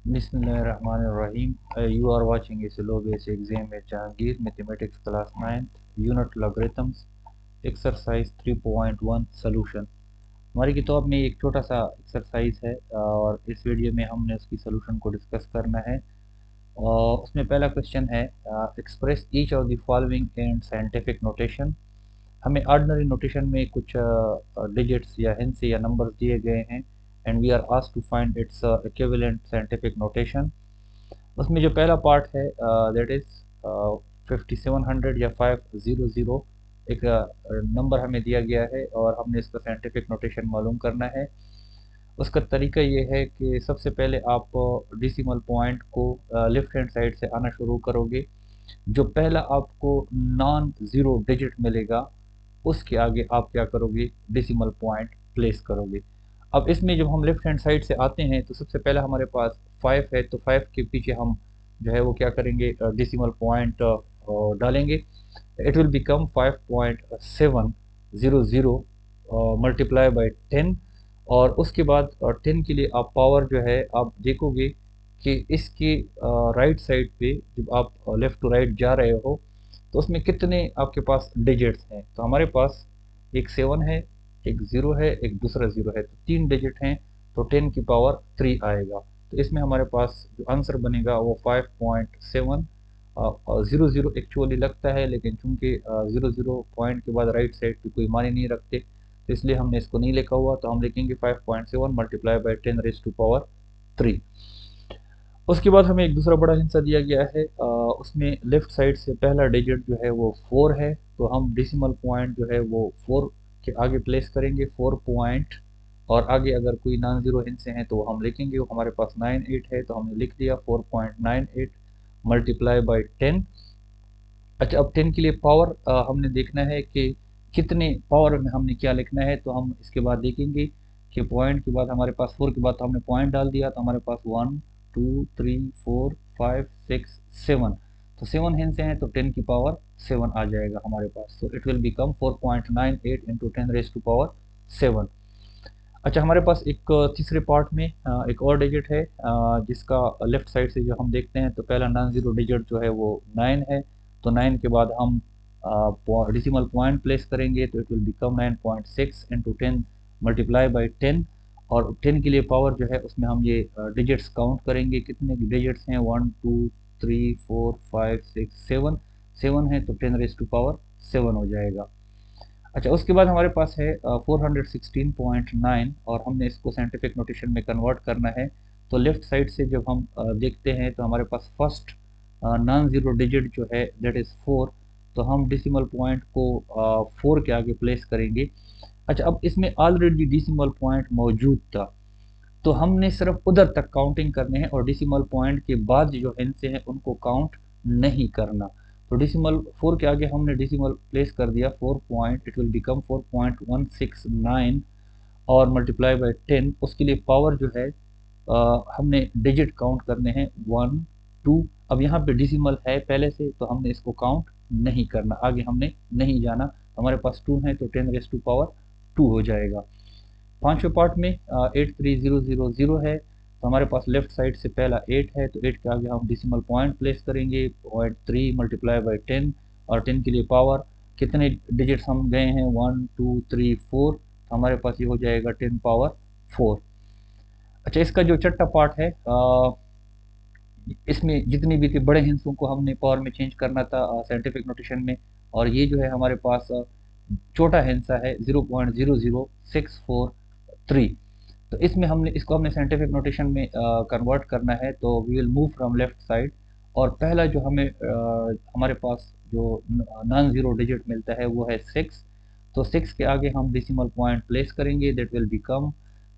Bismillahirrahmanirrahim. You are watching a slow base exam at Jahangir Mathematics Class 9th Unit Logarithms Exercise 3.1 Solution. हमारी किताब में एक छोटा सा एक्सरसाइज है और इस वीडियो में हमने उसकी सोल्यूशन को डिस्कस करना है। और उसमें पहला क्वेश्चन है express each of the following in scientific notation. हमें ऑर्डिनरी नोटेशन में कुछ डिजिट्स या हिंट्स या नंबर्स दिए गए हैं and we are asked to find its equivalent scientific notation. उसमें जो पहला पार्ट है दैट इज 5700 या 500। एक नंबर हमें दिया गया है और हमने इसका साइंटिफिक नोटेशन मालूम करना है। उसका तरीका ये है कि सबसे पहले आप डेसिमल पॉइंट को लेफ्ट हैंड साइड से आना शुरू करोगे। जो पहला आपको नॉन ज़ीरो डिजिट मिलेगा उसके आगे आप क्या करोगे, डेसिमल पॉइंट प्लेस करोगे। अब इसमें जब हम लेफ्ट हैंड साइड से आते हैं तो सबसे पहले हमारे पास 5 है, तो 5 के पीछे हम जो है वो क्या करेंगे, डेसिमल पॉइंट डालेंगे। It will become 5.700 multiply by 10। और उसके बाद 10 के लिए आप पावर जो है आप देखोगे कि इसके राइट साइड पे जब आप लेफ़्ट टू राइट जा रहे हो तो उसमें कितने आपके पास डिजिट्स हैं। तो हमारे पास एक 7 है, एक 0 है, एक दूसरा 0 है, तो 3 डिजिट हैं। तो 10 की पावर 3 आएगा। तो इसमें हमारे पास जो आंसर बनेगा वो 5.7। 0 0 एक्चुअली लगता है, लेकिन चूंकि 0 0 पॉइंट के बाद राइट साइड पे कोई माने नहीं रखते तो इसलिए हमने इसको नहीं लिखा हुआ। तो हम लिखेंगे 5.7 multiply by 10 raise to power 3। उसके बाद हमें एक दूसरा बड़ा हिस्सा दिया गया है, उसमें लेफ्ट साइड से पहला डिजिट जो है वो 4 है। तो हम डेसिमल पॉइंट जो है वो 4 के आगे प्लेस करेंगे, 4 पॉइंट। और आगे अगर कोई नॉन ज़ीरो हिस्से हैं तो वो हम लिखेंगे। वो हमारे पास 98 है तो हमने लिख दिया 4.98 मल्टीप्लाई बाई 10। अच्छा, अब 10 के लिए पावर हमने देखना है कि कितने पावर में हमने क्या लिखना है। तो हम इसके बाद देखेंगे कि पॉइंट के बाद हमारे पास 4 के बाद तो हमने पॉइंट डाल दिया, तो हमारे पास 1 2 3 4 5 6 7। तो 7 हिंसे हैं तो 10 की पावर 7 आ जाएगा हमारे पास। तो it will become 4.98 into 10 raise to power 7। अच्छा, हमारे पास एक तीसरे पार्ट में एक और डिजिट है जिसका लेफ्ट साइड से जो हम देखते हैं तो पहला नॉन ज़ीरो डिजिट जो है वो 9 है। तो 9 के बाद हम डेसिमल पॉइंट प्लेस करेंगे तो it will become 9.6 into 10 multiply by 10। और 10 के लिए पावर जो है उसमें हम ये डिजिट्स काउंट करेंगे, कितने डिजिट्स हैं, 1 2 3 4 5 6 7। 7 है तो 10 रेज टू पावर 7 हो जाएगा। अच्छा, उसके बाद हमारे पास है 416.9 और हमने इसको साइंटिफिक नोटेशन में कन्वर्ट करना है। तो लेफ्ट साइड से जब हम देखते हैं तो हमारे पास फर्स्ट नॉन ज़ीरो डिजिट जो है दैट इज़ 4। तो हम डेसिमल पॉइंट को 4 के आगे प्लेस करेंगे। अच्छा, अब इसमें ऑलरेडी डेसिमल पॉइंट मौजूद था तो हमने सिर्फ उधर तक काउंटिंग करने हैं और डेसिमल पॉइंट के बाद जो हिस्से हैं उनको काउंट नहीं करना। तो डेसिमल 4 के आगे हमने डेसिमल प्लेस कर दिया 4 पॉइंट, इट विल बिकम 4.169 और मल्टीप्लाई बाय 10। उसके लिए पावर जो है हमने डिजिट काउंट करने हैं 1 2। अब यहाँ पे डेसिमल है पहले से तो हमने इसको काउंट नहीं करना, आगे हमने नहीं जाना। हमारे पास 2 है तो 10 रेज टू पावर 2 हो जाएगा। पांचवें पार्ट में 83000 है तो हमारे पास लेफ्ट साइड से पहला 8 है तो 8 के आगे हम डेसिमल पॉइंट प्लेस करेंगे, 0.3 मल्टीप्लाई बाई 10। और 10 के लिए पावर कितने डिजिट्स हम गए हैं, 1 2 3 4। तो हमारे पास ये हो जाएगा 10 पावर 4। अच्छा, इसका जो छठा पार्ट है इसमें जितनी भी थी बड़े हिस्सों को हमने पावर में चेंज करना था साइंटिफिक नोटेशन में। और ये जो है हमारे पास छोटा हिस्सा है 0.00643। तो इसमें हमने इसको हमने साइंटिफिक नोटेशन में कन्वर्ट करना है। तो we will move from left side और पहला जो हमें हमारे पास जो नॉन ज़ीरो डिजिट मिलता है वो है 6। तो 6 के आगे हम डेसिमल पॉइंट प्लेस करेंगे, दैट विल बिकम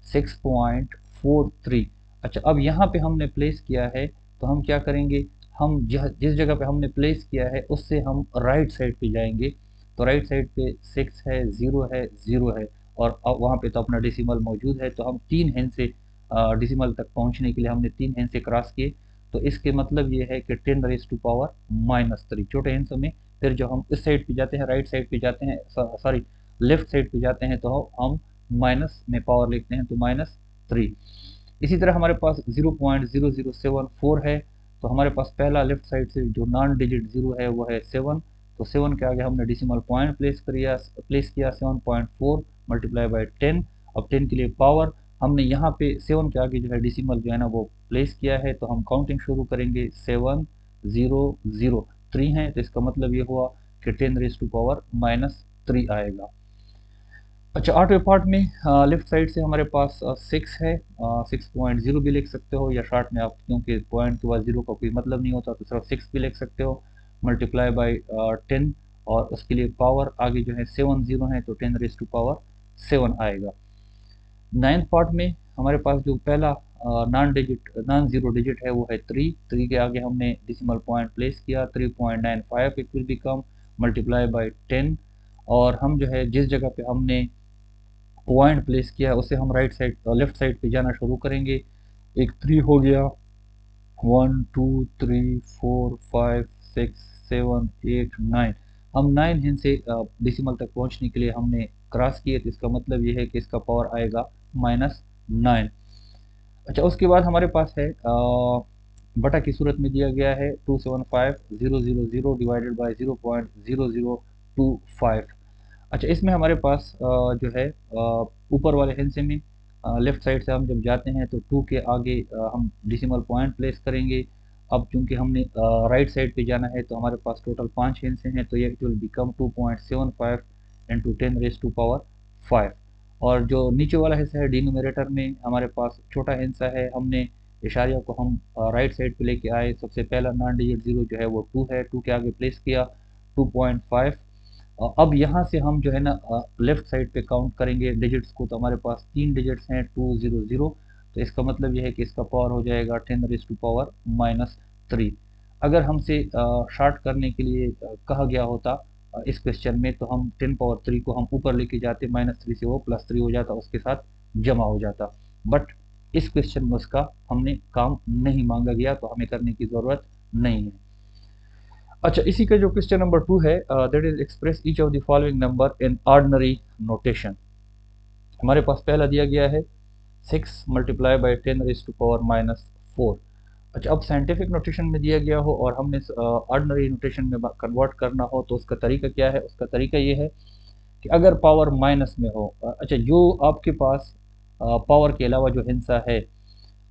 6.43। अच्छा, अब यहाँ पे हमने प्लेस किया है तो हम क्या करेंगे, हम जिस जगह पे हमने प्लेस किया है उससे हम राइट साइड पे जाएंगे। तो राइट साइड पे 6 है, 0 है, 0 है और अब वहाँ पे तो अपना डेसिमल मौजूद है। तो हम 3 हैंड से डेसिमल तक पहुँचने के लिए हमने 3 हैंड से क्रॉस किए। तो इसके मतलब ये है कि 10 रेज टू पावर -3 छोटे हिंसों में। फिर जो हम इस साइड पे जाते हैं, राइट साइड पे जाते हैं, सॉरी लेफ्ट साइड पे जाते हैं तो हम माइनस में पावर लिखते हैं तो -3। इसी तरह हमारे पास 0.0074 है, तो हमारे पास पहला लेफ्ट साइड से जो नॉन डिजिट जीरो है वो है 7, तो 7 के आगे हमने डेसिमल पॉइंट प्लेस किया 7.4 मल्टीप्लाई बाय 10। अब 10 के लिए पावर हमने यहाँ पे 7 के आगे जो है डेसिमल जो है ना वो प्लेस किया है, तो हम काउंटिंग शुरू करेंगे 7 0 0 3 है, तो इसका मतलब ये हुआ कि 10 रेज टू पावर -3 आएगा। अच्छा, आठवें पार्ट में लेफ्ट साइड से हमारे पास 6 है, 6.0 भी लिख सकते हो, या शॉर्ट में आप क्योंकि पॉइंट के बाद जीरो का कोई मतलब नहीं होता तो सिर्फ 6 भी लिख सकते हो, मल्टीप्लाई बाय 10, और उसके लिए पावर आगे जो है 7 0 है, तो 10 रेज टू पावर 7 आएगा। नाइन्थ पार्ट में हमारे पास जो पहला नॉन जीरो डिजिट है वो है 3 के आगे हमने डेसिमल पॉइंट प्लेस किया 3.95 it will become multiply by 10, और हम जो है जिस जगह पे हमने पॉइंट प्लेस किया उसे हम राइट साइड लेफ्ट साइड पे जाना शुरू करेंगे। एक 3 हो गया, 1 2 3 4 5 6 7 8 9, हम 9 हिंद से डेसिमल तक पहुंचने के लिए हमने क्रॉस किए, तो इसका मतलब ये है कि इसका पावर आएगा -9। अच्छा, उसके बाद हमारे पास है बटा की सूरत में दिया गया है 275000 डिवाइडेड बाय 0.0025। अच्छा, इसमें हमारे पास जो है ऊपर वाले हिस्से में लेफ्ट साइड से हम जब जाते हैं तो 2 के आगे हम डेसिमल पॉइंट प्लेस करेंगे। अब चूंकि हमने राइट साइड पे जाना है तो हमारे पास टोटल 5 हिस्से हैं, तो ये will become 2.75 into 10 raise to power 5। और जो नीचे वाला हिस्सा है डिनोमिनेटर में हमारे पास छोटा हिस्सा है, हमने इशारिया को हम राइट साइड पे लेके आए, सबसे पहला नॉन डिजिट जीरो जो है वो 2 है, 2 के आगे प्लेस किया 2.5। अब यहाँ से हम जो है ना लेफ्ट साइड पे काउंट करेंगे डिजिट्स को, तो हमारे पास 3 डिजिट्स हैं 200, तो इसका मतलब ये है कि इसका पावर हो जाएगा 10 रेज टू पावर -3। अगर हमसे शॉर्ट करने के लिए कहा गया होता इस क्वेश्चन में, तो हम 10 पावर 3 को हम ऊपर लेके जाते, -3 से वो +3 हो जाता, उसके साथ जमा हो जाता, बट इस क्वेश्चन में उसका हमने काम नहीं मांगा गया, तो हमें करने की ज़रूरत नहीं है। अच्छा, इसी का जो क्वेश्चन नंबर 2 है, that is express each of the following number in ordinary notation. हमारे पास पहला दिया गया है 6 multiply by 10 raise to power -4। अच्छा, अब साइंटिफिक नोटेशन में दिया गया हो और हमने ऑर्डिनरी नोटेशन में कन्वर्ट करना हो, तो उसका तरीका क्या है? उसका तरीका ये है कि अगर पावर माइनस में हो, अच्छा जो आपके पास पावर के अलावा जो हिस्सा है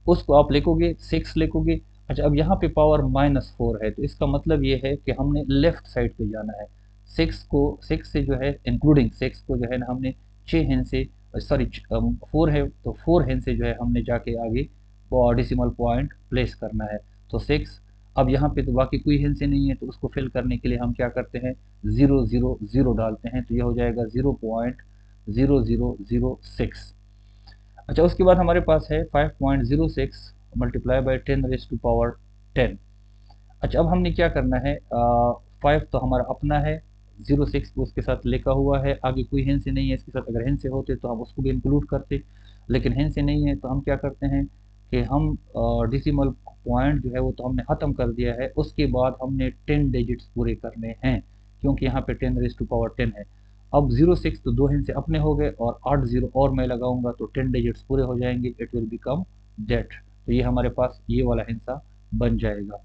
उसको आप लिखोगे 6 लिखोगे। अच्छा, अब यहाँ पे पावर -4 है, तो इसका मतलब ये है कि हमने लेफ्ट साइड पे जाना है। 6 से जो है इंक्लूडिंग 6 को जो है ना हमने 6 हिस्से, सॉरी 4 है तो 4 हिस्से जो है हमने जाके आगे डेसिमल पॉइंट प्लेस करना है। तो 6, अब यहाँ पे तो बाकी कोई हिस्से नहीं है, तो उसको फिल करने के लिए हम क्या करते हैं 000 डालते हैं, तो यह हो जाएगा 0.0006। अच्छा, उसके बाद हमारे पास है 5.06 multiply by 10 raise to power 10। अच्छा, अब हमने क्या करना है, 5 तो हमारा अपना है, 06 भी उसके साथ लिखा हुआ है, आगे कोई हिंसे नहीं है इसके साथ, अगर हिंसे होते तो हम उसको भी इंक्लूड करते, लेकिन हिंसे नहीं है, तो हम क्या करते हैं कि हम डेसिमल पॉइंट जो है वो तो हमने ख़त्म कर दिया है, उसके बाद हमने 10 डिजिट्स पूरे करने हैं, क्योंकि यहाँ पे 10 रेज टू पावर 10 है। अब 06 तो 2 हिंसे अपने हो गए, और 8 0 और मैं लगाऊंगा तो 10 डिजिट्स पूरे हो जाएंगे, इट विल बिकम डेट, तो ये हमारे पास ये वाला हिस्सा बन जाएगा।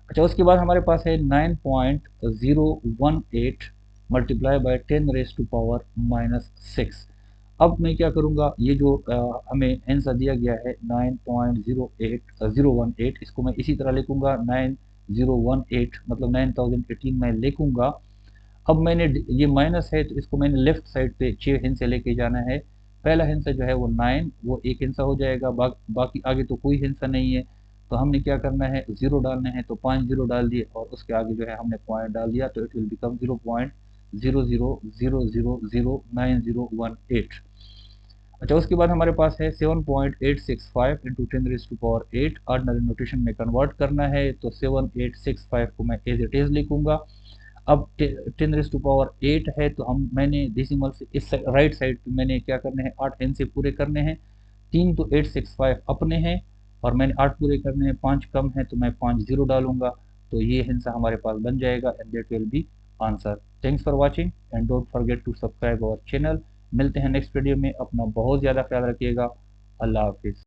अच्छा, उसके बाद हमारे पास है 9.018 multiply by 10 raise to power -6। अब मैं क्या करूँगा, ये जो हमें आंसर दिया गया है 9.018 इसको मैं इसी तरह लिखूंगा 9018, मतलब 9018 मैं लिखूंगा। अब मैंने ये माइनस है तो इसको मैंने लेफ्ट साइड पे 6 हिस्से लेके जाना है। पहला हिस्सा जो है वो 9, वो एक हिस्सा हो जाएगा, बाकी आगे तो कोई हिस्सा नहीं है, तो हमने क्या करना है 0 डालने हैं, तो 5 0 डाल दिए और उसके आगे जो है हमने पॉइंट डाल दिया, तो इट विल बिकम 0.00009018। अच्छा, उसके बाद हमारे पास है 7.865 into 10 raise to power 8, ordinary notation में कन्वर्ट करना है, तो 7865 को मैं एज इट इज़ लिखूंगा। अब 10 रेज टू पावर 8 है, तो मैंने डेसिमल से इस राइट साइड पे मैंने क्या करने हैं 8 हिस्से पूरे करने हैं। 3 तो 865 अपने हैं और मैंने 8 पूरे करने हैं, 5 कम है तो मैं 5 0 डालूंगा, तो ये हिस्सा हमारे पास बन जाएगा, and that will be answer. Thanks for watching and don't forget to subscribe our channel. मिलते हैं नेक्स्ट वीडियो में, अपना बहुत ज़्यादा ख्याल रखिएगा। अल्लाह हाफिज़।